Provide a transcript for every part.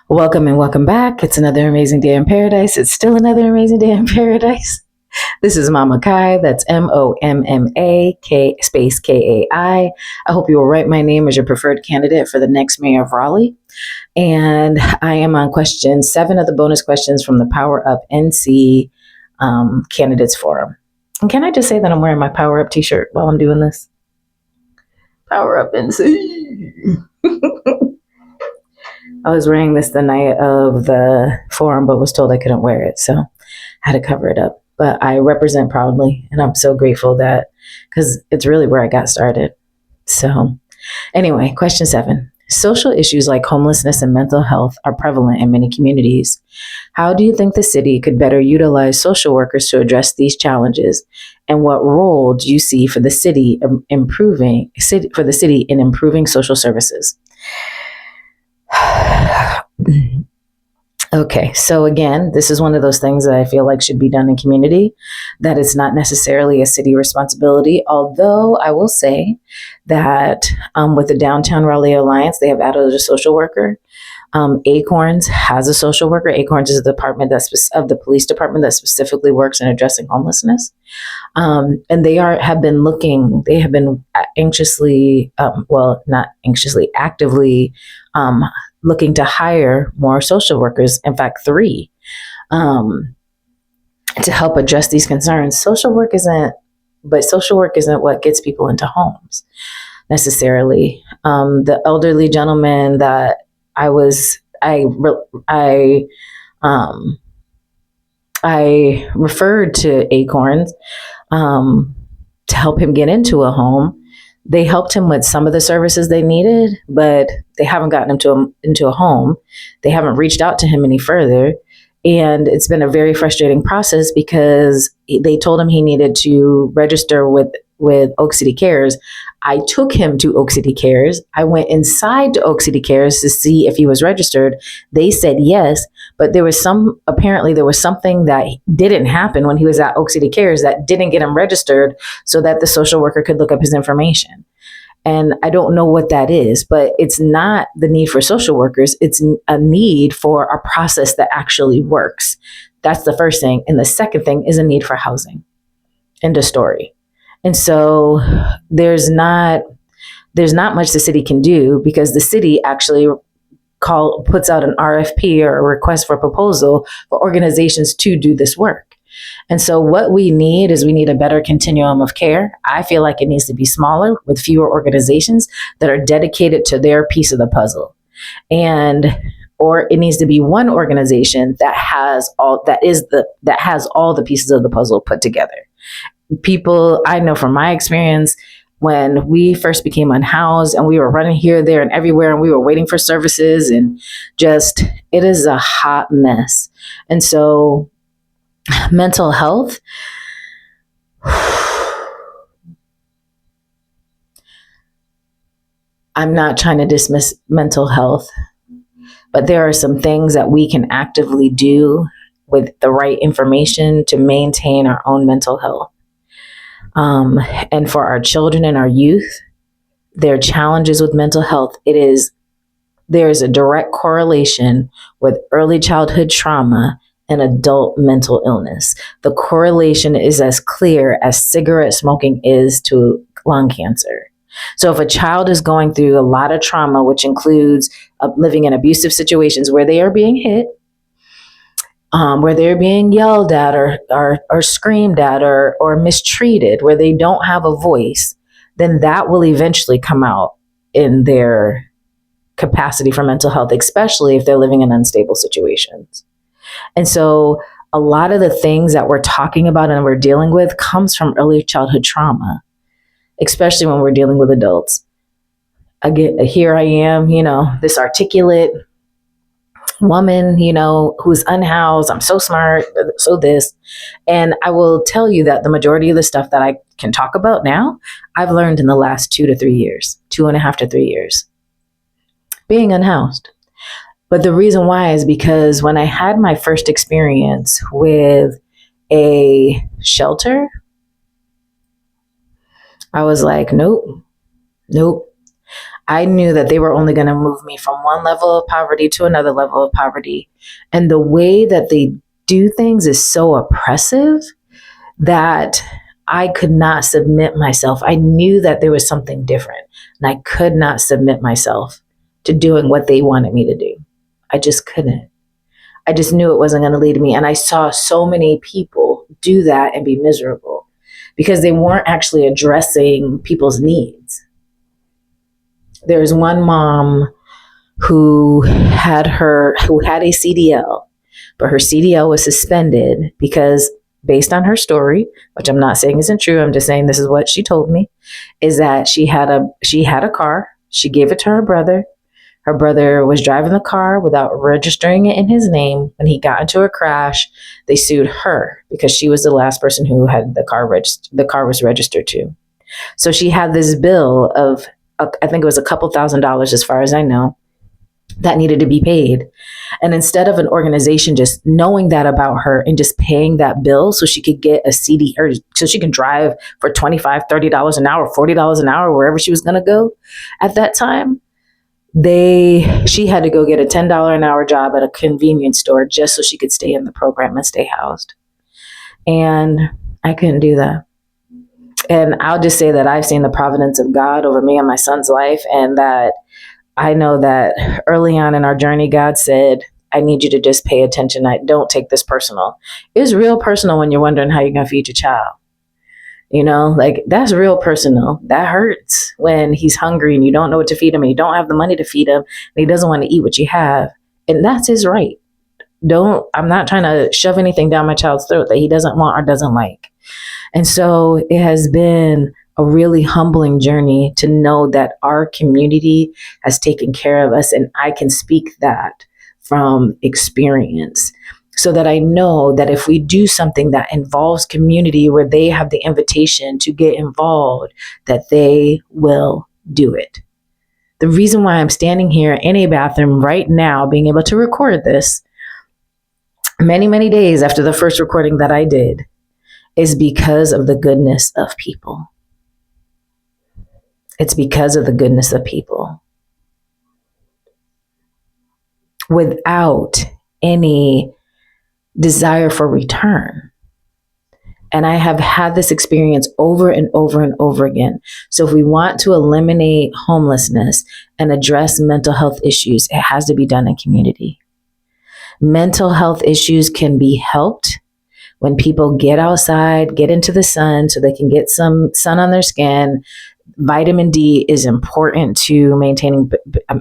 Welcome and welcome back. It's another amazing day in paradise. It's still another amazing day in paradise. This is Mama Kai. That's Momma space Kai. I hope you will write my name as your preferred candidate for the next mayor of Raleigh. And I am on question 7 of the bonus questions from the PowerUp NC Candidates Forum. And can I just say that I'm wearing my PowerUp t-shirt while I'm doing this? PowerUp NC. I was wearing this the night of the forum, but was told I couldn't wear it. So I had to cover it up. But I represent proudly, and I'm so grateful that, because it's really where I got started. So anyway, question 7. Social issues like homelessness and mental health are prevalent in many communities. How do you think the city could better utilize social workers to address these challenges? And what role do you see for the city in improving social services? Okay, so again, this is one of those things that I feel like should be done in community, that it's not necessarily a city responsibility, although I will say that with the Downtown Raleigh Alliance, they have added a social worker. Acorns has a social worker. Acorns is a department of the police department that specifically works in addressing homelessness. And they have been anxiously, not anxiously, actively looking to hire more social workers, in fact, 3, to help address these concerns. Social work isn't what gets people into homes necessarily. The elderly gentleman that I referred to Acorns to help him get into a home. They helped him with some of the services they needed, but they haven't gotten him into a home. They haven't reached out to him any further. And it's been a very frustrating process because they told him he needed to register with Oak City Cares. I took him to Oak City Cares. I went inside to Oak City Cares to see if he was registered. They said yes, but apparently there was something that didn't happen when he was at Oak City Cares that didn't get him registered so that the social worker could look up his information. And I don't know what that is, but it's not the need for social workers. It's a need for a process that actually works. That's the first thing. And the second thing is a need for housing. End of story. And so there's not much the city can do, because the city actually puts out an RFP, or a request for proposal, for organizations to do this work. And so what we need a better continuum of care. I feel like it needs to be smaller with fewer organizations that are dedicated to their piece of the puzzle. Or it needs to be one organization that has all the pieces of the puzzle put together. People, I know from my experience, when we first became unhoused and we were running here, there, and everywhere, and we were waiting for services, and it is a hot mess. And so mental health, I'm not trying to dismiss mental health, but there are some things that we can actively do with the right information to maintain our own mental health. And for our children and our youth, their challenges with mental health, there is a direct correlation with early childhood trauma and adult mental illness. The correlation is as clear as cigarette smoking is to lung cancer. So if a child is going through a lot of trauma, which includes living in abusive situations where they are being hit, where they're being yelled at or screamed at or mistreated, where they don't have a voice, then that will eventually come out in their capacity for mental health, especially if they're living in unstable situations. And so a lot of the things that we're talking about and we're dealing with comes from early childhood trauma, especially when we're dealing with adults. Again, here I am, this articulate woman, who's unhoused. I'm so smart, so this. And I will tell you that the majority of the stuff that I can talk about now, I've learned in the last 2.5 to 3 years, being unhoused. But the reason why is because when I had my first experience with a shelter, I was like, nope. I knew that they were only going to move me from one level of poverty to another level of poverty. And the way that they do things is so oppressive that I could not submit myself. I knew that there was something different, and I could not submit myself to doing what they wanted me to do. I just couldn't. I just knew it wasn't going to lead me. And I saw so many people do that and be miserable because they weren't actually addressing people's needs. There's one mom who had a CDL, but her CDL was suspended because, based on her story, which I'm not saying isn't true, I'm just saying this is what she told me, is that she had a car. She gave it to her brother. Her brother was driving the car without registering it in his name. When he got into a crash, they sued her because she was the last person who had the car was registered to. So she had this bill of, I think it was a couple $1,000s as far as I know, that needed to be paid. And instead of an organization just knowing that about her and just paying that bill so she could get a CD, or so she can drive for $25, $30 an hour, $40 an hour, wherever she was going to go at that time, she had to go get a $10 an hour job at a convenience store just so she could stay in the program and stay housed. And I couldn't do that. And I'll just say that I've seen the providence of God over me and my son's life, and that I know that early on in our journey, God said, I need you to just pay attention. Don't take this personal. It's real personal when you're wondering how you're going to feed your child. Like, that's real personal. That hurts when he's hungry and you don't know what to feed him and you don't have the money to feed him and he doesn't want to eat what you have. And that's his right. I'm not trying to shove anything down my child's throat that he doesn't want or doesn't like. And so it has been a really humbling journey to know that our community has taken care of us. And I can speak that from experience, so that I know that if we do something that involves community where they have the invitation to get involved, that they will do it. The reason why I'm standing here in a bathroom right now, being able to record this many, many days after the first recording that I did, is because of the goodness of people. It's because of the goodness of people. Without any desire for return. And I have had this experience over and over and over again. So if we want to eliminate homelessness and address mental health issues, it has to be done in community. Mental health issues can be helped when people get outside, get into the sun so they can get some sun on their skin. Vitamin D is important to maintaining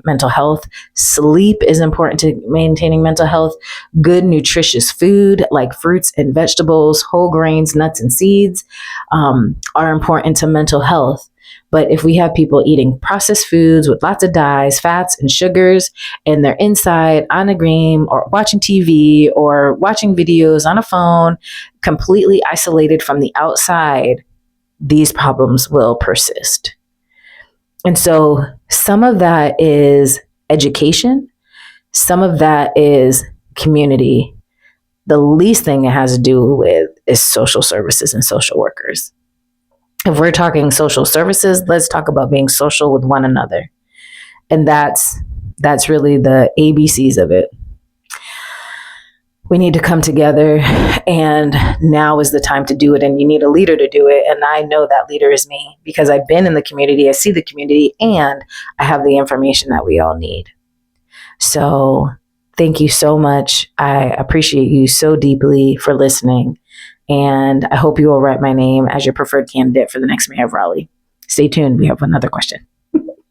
mental health. Sleep is important to maintaining mental health. Good, nutritious food like fruits and vegetables, whole grains, nuts, and seeds are important to mental health. But if we have people eating processed foods with lots of dyes, fats, and sugars, and they're inside on a game or watching TV or watching videos on a phone, completely isolated from the outside, these problems will persist. And so some of that is education. Some of that is community. The least thing it has to do with is social services and social workers. If we're talking social services, let's talk about being social with one another. And that's really the ABCs of it. We need to come together, and now is the time to do it, and you need a leader to do it. And I know that leader is me because I've been in the community, I see the community, and I have the information that we all need. So thank you so much. I appreciate you so deeply for listening, and I hope you will write my name as your preferred candidate for the next mayor of Raleigh. Stay tuned. We have another question.